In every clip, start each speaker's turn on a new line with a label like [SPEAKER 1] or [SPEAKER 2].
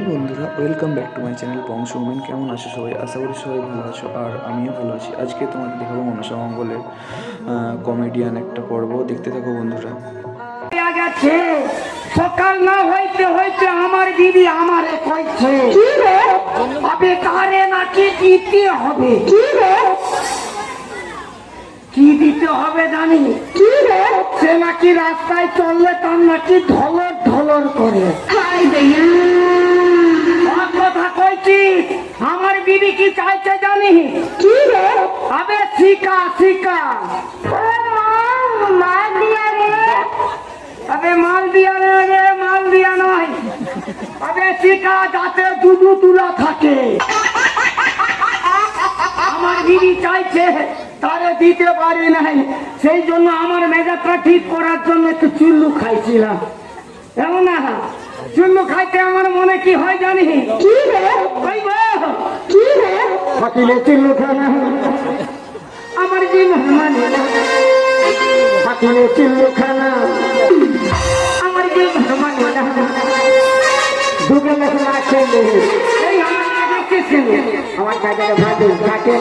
[SPEAKER 1] বন্ধুরা, welcome back to my channel বংশ women. কেমন আছো সবাই? আশা করি সবাই ভালো আছো, আর আমিও ভালো আছি। আজকে তোমাদের দেখাবো মনসা মঙ্গলের কমেডিয়ান একটা পর্ব। দেখতে থাকো বন্ধুরা।
[SPEAKER 2] সকাল না হইতে হইতে আমার দিদি আমারে কইছে তবে কারে নাকি দিতে হবে। কি দিতে হবে জানি? সে নাকি রাস্তায় চললে তার নাকি ঢলর ঢলর করে। কথা কইছি, আমার দিদি কি চাইছে জানি? কি রে? আবে শিকা শিকা মাল দিয়া রে। আবে মাল দিয়া রে, মাল দিয়া নয়। আবে শিকা যাতে দুধু তুলা থাকে। আমার দিদি চাইছে, তারে দিতে পারি নাই। সেই জন্য আমার মেজাজটা ঠিক করার জন্য একটু চুল্লু খাইছিলাম। এমন না, চুল্লু খাইতে আমার মনে কি হয় জানি? কি রে? কি রে? থাকিলে চুল্লু খানা আমার কি মানে না। থাকিলে চুল্লু খানা আমার কি মানে না। দুটো লোক না খেলে এই আমার কাজে ভাতে ঘাটে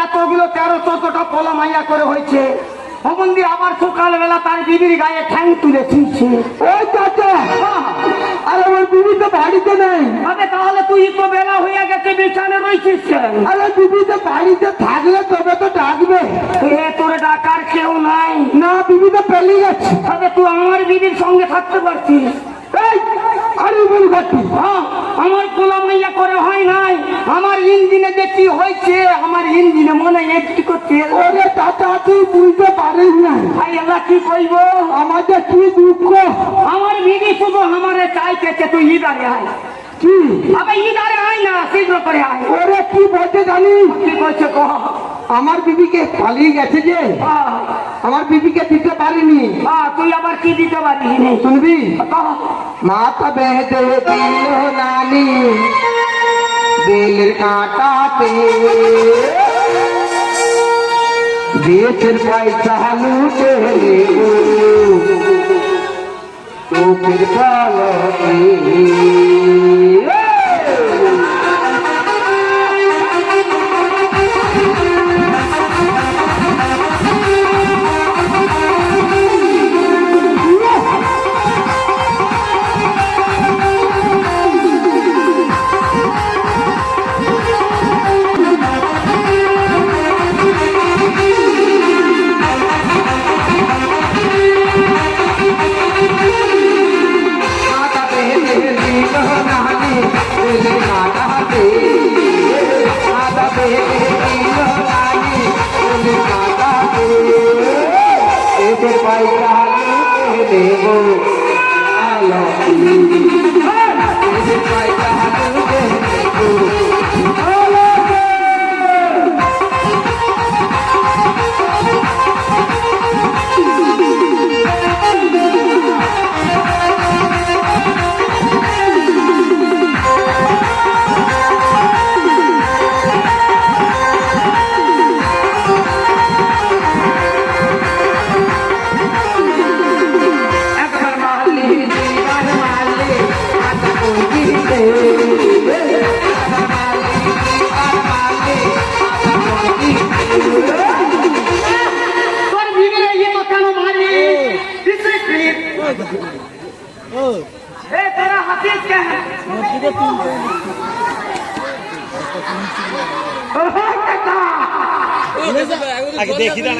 [SPEAKER 2] এতগুলো 13-14টা পলা মাইয়া করে হয়েছে। অমন্দি আবার সকালবেলা তার দিদির গায়ে ঠ্যাং তুলে ছিঁড়ছে। ওই চাচা, আরে ওই দিদি তো বাড়িতে নেই। আরে তাহলে তুই তো বেলা হয়ে গেছে, বিছানে রয়েছিস। আরে দিদি তো বাড়িতে থাকলে তবে তো ডাকবে। তোর ডাকার কেউ নাই না, দিদি তো পেলে গেছে। তবে তুই আমার দিদির সঙ্গে থাকতে পারছিস? আমার পোলা মাইয়া করে হয় নাই। আমার ইঞ্জিনে যে কি হয়েছে, আমার ইঞ্জিনে মনে একটু করতে তুই বুঝতে পারিস না। কি কইব, আমার যে কি দুঃখ। আমার দিদি শুধু আমারে চাইতেছে তুই ইদারে আয়। কি আবে ইদারে আয় না, শীঘ্র করে আয়। ওরে কি বলতে জানিস? কি বলছে কহ। আমার বিবিকে পালিয়ে গেছে যে, আমার বিবিকে দিতে পারিনি। তুই আবার কি দিতে পারিনি শুনবি? মাথা বেঁধে দিল নানি দিলের কাঁটাতে, দেশের পয়সা লুটে চোখের পালকে। দেব আলতি পয়সা হাতে
[SPEAKER 3] আগে দেখি না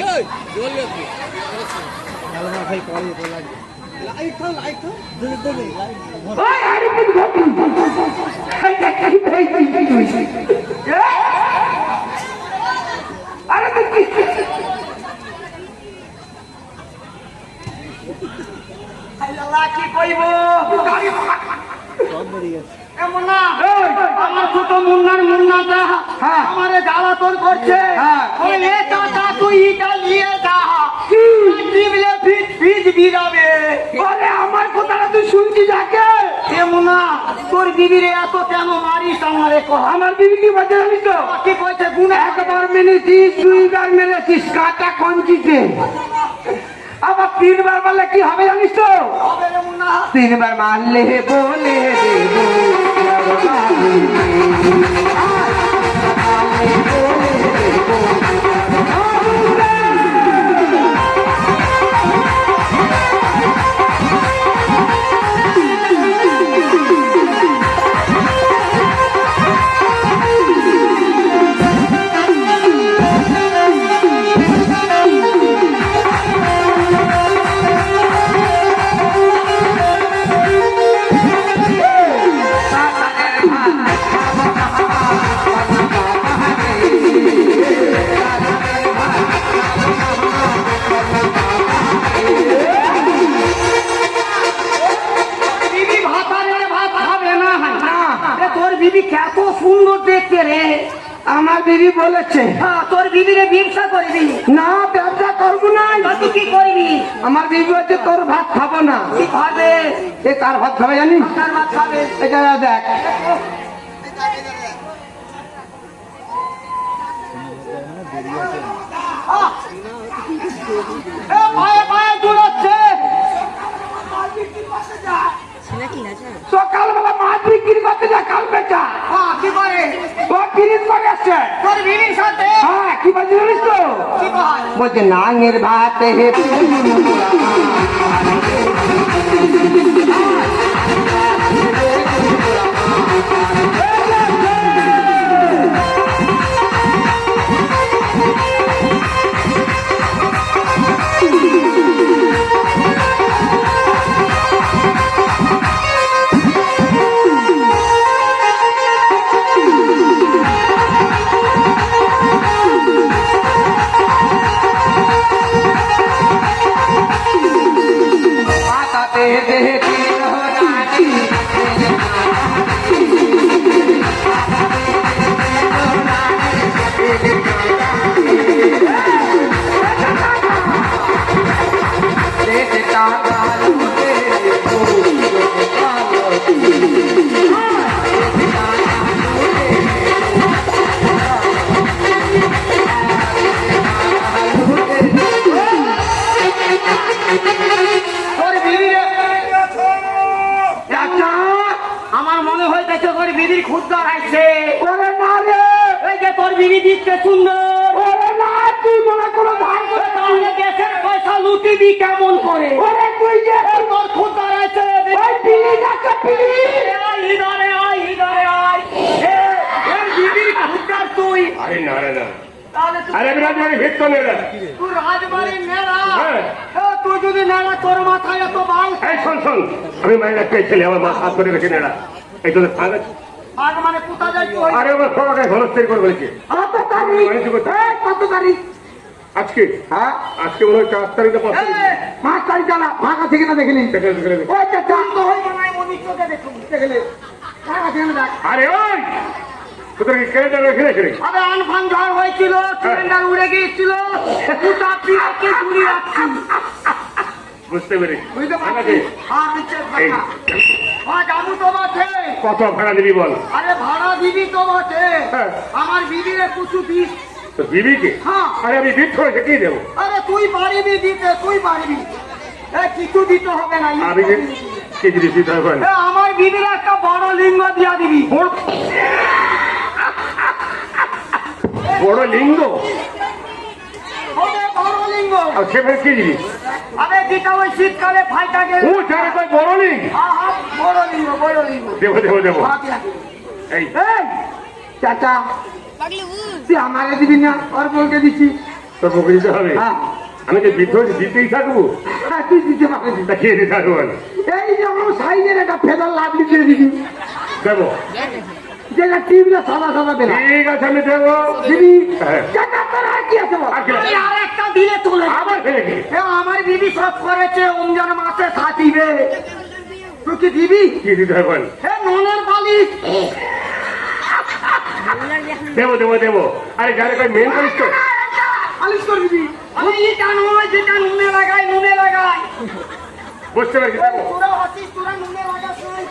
[SPEAKER 2] কি কইব এমন না আমার ছোট মুন্নাটা আমারে জ্বালাতন করছে ওই এ টাকা তুই ইটা নিয়ে যা দিবলে ফিজ দিলাবে আরে আমার কথাটা তুই শুনছিস আগে এমন না তোর বিবিরে এত কেন মারিস আমারে কহ আমার বিবি কি বাজে জানিস তো কি কইছে গুণা একবার মেরেছিস দুইবার মেরেছিস কাটা কঞ্চিতে আবার তিনবার মারলে কি হবে জানিস তো তিনবার মারলে বলে দেব কত সুন্দর দেখতে রে আমার বিবি বলেছে তোর বিবিরে ব্যবসা করবি না ব্যবসা করবো না তুই কি করবি আমার বিবি হচ্ছে তোর ভাত খাবো না কি খাবে এ কার ভাত খাবে জানিস কার ভাত খাবে এটা দেখ পায়ে পায়ে দৌড়াচ্ছে সকালবেলা মাছ বিক্রি করতে যা কাল বেচা কি করে ও ফিরিস করে আসছে তোর বিবির সাথে হ্যাঁ কি বলছিস জানিস তো বলছে নাঙের ভাত হে আমার মনে হইতেছে তোর বিবির খুদদার আইছে ওরে না রে এই যে তোর বিবি দিচ্ছে সুন্দর ওরে না তুই মনে করো ভাই তাহলে দেশের পয়সা লুটিবি কেমন করে ওরে তুই যে তোর খুদদার আইছে ওই বিবি যাচ্ছে বিবি আই ইদারে আই এই বিবির খুদদার তুই
[SPEAKER 3] আরে না রে না
[SPEAKER 2] তাহলে
[SPEAKER 3] আরে রাজবাড়ি ভিতর নেড়া
[SPEAKER 2] তুই রাজবাড়ি নেড়া তুই যদি নেড়া তোর মাথায় এত বাল
[SPEAKER 3] এই শোন শোন আমি মাইনা পেয়েছিলি আমার মা হাত ধরে রেখে নেড়া এই তোদের ফাঁকা
[SPEAKER 2] আগ মানে কোথা যাই তুই
[SPEAKER 3] আরে আমার সবাইকে ঘনস্থির করে বলেছি
[SPEAKER 2] কত তারিখ কত তারিখ
[SPEAKER 3] আজকে
[SPEAKER 2] হ্যাঁ
[SPEAKER 3] আজকে মনে হয় 4 তারিখে 5 তারিখ
[SPEAKER 2] 5 তারিখ না ফাঁকা থেকে না দেখলি
[SPEAKER 3] দেখে দেখে দেখে।
[SPEAKER 2] ওই চাচা তো হইব না মনি চোখে দেখুন দেখলে ফাঁকা থেকে না দেখ
[SPEAKER 3] আরে ওই তোদের কি ক্যালেন্ডার রেখে রেখে
[SPEAKER 2] আরে আনফান ঝড় হয়েছিল সিলিন্ডার উড়ে গিয়েছিল দুটা পিড়াকে ঘুরিয়ে রাখছি
[SPEAKER 3] বুঝতে পেরেছি
[SPEAKER 2] বুঝতে
[SPEAKER 3] ঠিক
[SPEAKER 2] পারছি
[SPEAKER 3] আছে?
[SPEAKER 2] আর নিচে
[SPEAKER 3] এই,
[SPEAKER 2] থাকা জামু তো বটে
[SPEAKER 3] কত ভাড়া দিবি বল?
[SPEAKER 2] আরে ভাড়া দিবি তো বটে
[SPEAKER 3] হ্যাঁ।
[SPEAKER 2] আমার বিবিরে কিছু দিস
[SPEAKER 3] তো বিবিকে?
[SPEAKER 2] হ্যাঁ।
[SPEAKER 3] আরে আমি বৃদ্ধ হয়েছে কি দেবো?
[SPEAKER 2] আরে তুই পারিবি দিতে তুই পারিবি কিছু দিতে হবে না
[SPEAKER 3] আমি যে কি জিনিস দিতে হবে?
[SPEAKER 2] আমার বিবির একটা বড় লিঙ্গ দিয়া দিবি
[SPEAKER 3] বড় লিঙ্গ?
[SPEAKER 2] ওরে বড় লিঙ্গ
[SPEAKER 3] আর সেখানে কি জিনিস?
[SPEAKER 2] আরে যেটা ওই শীতকালে ফাইটা গেল
[SPEAKER 3] ও জানে কই বড় লিঙ্গ?
[SPEAKER 2] বড় লিঙ্গ বড় লিঙ্গ
[SPEAKER 3] দেবো দেবো দেবো। এই
[SPEAKER 2] এই চাচা তুই আমাকে দিবি না ওর বউকে দিচ্ছি
[SPEAKER 3] তোর মুখে দিতে হবে?
[SPEAKER 2] হ্যাঁ
[SPEAKER 3] আমি যে বৃদ্ধ হয়েছি দিতেই থাকবো?
[SPEAKER 2] হ্যাঁ, তুই দিতে পারবি
[SPEAKER 3] তা খেয়ে দিতে থাকবো বল।
[SPEAKER 2] এই যেমন সাইজের একটা ফেদার লাভলি দিয়ে দিবি
[SPEAKER 3] দেবো?
[SPEAKER 2] যেটা টিভিতে সাদা সাদা বেলা
[SPEAKER 3] ঠিক আছে আমি দেবো।
[SPEAKER 2] দিবি
[SPEAKER 3] হ্যাঁ।
[SPEAKER 2] চাচা তোর আর কি আছে বল
[SPEAKER 3] আর কি আছে?
[SPEAKER 2] এই আর একটা দিলে চলে
[SPEAKER 3] আবার ফেলে কি?
[SPEAKER 2] আমার বিবি সব করেছে রমজান মাসে থাকিবে তুই কি দিবি
[SPEAKER 3] কি দিতে হবে বল?
[SPEAKER 2] হে ননের বালিশ
[SPEAKER 3] দেবো দেবো দেবো। আরে জানে কই মেন করিস তো?
[SPEAKER 2] বালিশ করে দিবি আমি এটা নয় যেটা নুনে লাগাই
[SPEAKER 3] বুঝতে পেরেছি দেবো।
[SPEAKER 2] তোরা হাসিস তোরা নুনে লাগাস নাই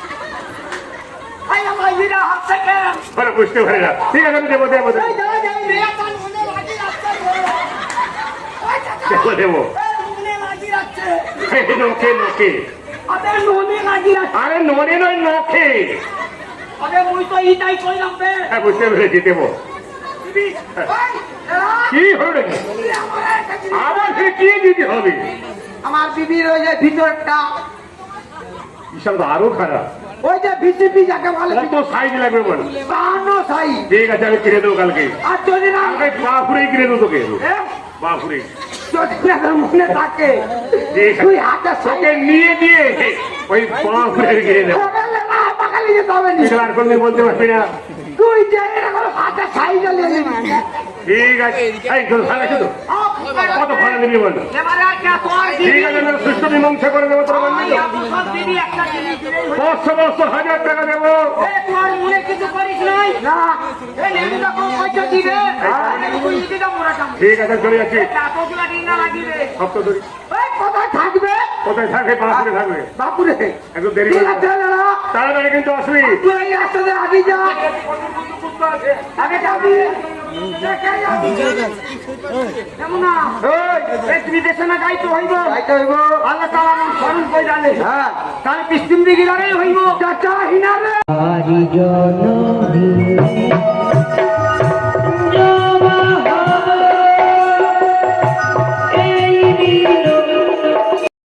[SPEAKER 2] আই আমার বিরা হাত থেকে
[SPEAKER 3] বলো বুঝতে পারি না। ঠিক আছে আমি দেবো দেবো দেবো।
[SPEAKER 2] এই দাঁড়া যাই মেয়েটা নুনে লাগি রাখছে ওই চাচা
[SPEAKER 3] দেবো দেবো।
[SPEAKER 2] নুনে লাগি রাখছে
[SPEAKER 3] এই নখে নখে।
[SPEAKER 2] আবে নুনে লাগি রাখছে
[SPEAKER 3] আরে ননে নয় নখে।
[SPEAKER 2] আবে মুই তো ইটাই কইলাম বে
[SPEAKER 3] হ্যাঁ বুঝতে পেরেছি দেবো।
[SPEAKER 2] দিবি ওই এরা
[SPEAKER 3] কি হলো নাকি?
[SPEAKER 2] আমার একটা জিনিস
[SPEAKER 3] আবার সে কি দিতে হবে?
[SPEAKER 2] আমার বিবির ওই যে ভিতরটা
[SPEAKER 3] হিসাব তো আরো খারাপ।
[SPEAKER 2] ওই যে ভিসিপি যাকে বলে
[SPEAKER 3] কত সাইজ লাগবে বল?
[SPEAKER 2] 52 সাই
[SPEAKER 3] ঠিক আছে আমি কিনে দেবো কালকে।
[SPEAKER 2] আর যদি না
[SPEAKER 3] কালকে বাপুরেই কিনে দেবো তোকে।
[SPEAKER 2] এ,
[SPEAKER 3] বাপুরে।
[SPEAKER 2] যদি না তোর মনে থাকে
[SPEAKER 3] ঠিক আছে।
[SPEAKER 2] তুই হাতে সাই
[SPEAKER 3] তোকে নিয়ে দিয়ে ওই বাপুরে কিনে দেবো।
[SPEAKER 2] সকালে না পাকালি যেতে হবে নি
[SPEAKER 3] আর কোনদিন বলতে পারবি না।
[SPEAKER 2] তুই যে এরকম হাতে সাই জ্বালিয়ে দিবি
[SPEAKER 3] ঠিক আছে। এই তোর ভাড়া কত? কত ভাড়া নিবি বল?
[SPEAKER 2] এবারে আর কে তোর
[SPEAKER 3] ঠিক
[SPEAKER 2] দিবি
[SPEAKER 3] আছে আমি সুস্থ মীমাংসা করে দেবো তোর বলবি তো?
[SPEAKER 2] আমি সব দিবি একটা জিনিস দিলেই হলো।
[SPEAKER 3] 500 টাকা দেবো।
[SPEAKER 2] এ, তোর মনে কিছু করিস নাই না এই নেমে যখন পয়সা দিবে তুই দিটা মোরা কাম
[SPEAKER 3] ঠিক আছে চলে যাচ্ছি।
[SPEAKER 2] টাকাগুলা ডিঙ্গা লাগিবে
[SPEAKER 3] সপ্তাহ ধরে
[SPEAKER 2] এই কোথায় থাকবে
[SPEAKER 3] কোথায় থাকবে? বাপুরে থাকবে।
[SPEAKER 2] বাপুরে
[SPEAKER 3] একটু দেরি
[SPEAKER 2] ঠিক
[SPEAKER 3] করে
[SPEAKER 2] আছে দাদা
[SPEAKER 3] তাড়াতাড়ি কিন্তু আসবি।
[SPEAKER 2] তুই এই রাস্তাতে আগে যা আগে যাবি দেখে যাবি কেমন না এই তুমি দেশে না যাইতে হইব আল্লাহ তাআলা নাম স্মরণ কই জানে হ্যাঁ তাহলে পিস্তিম দিকে দাঁড়াই হইব চাচা হিনারে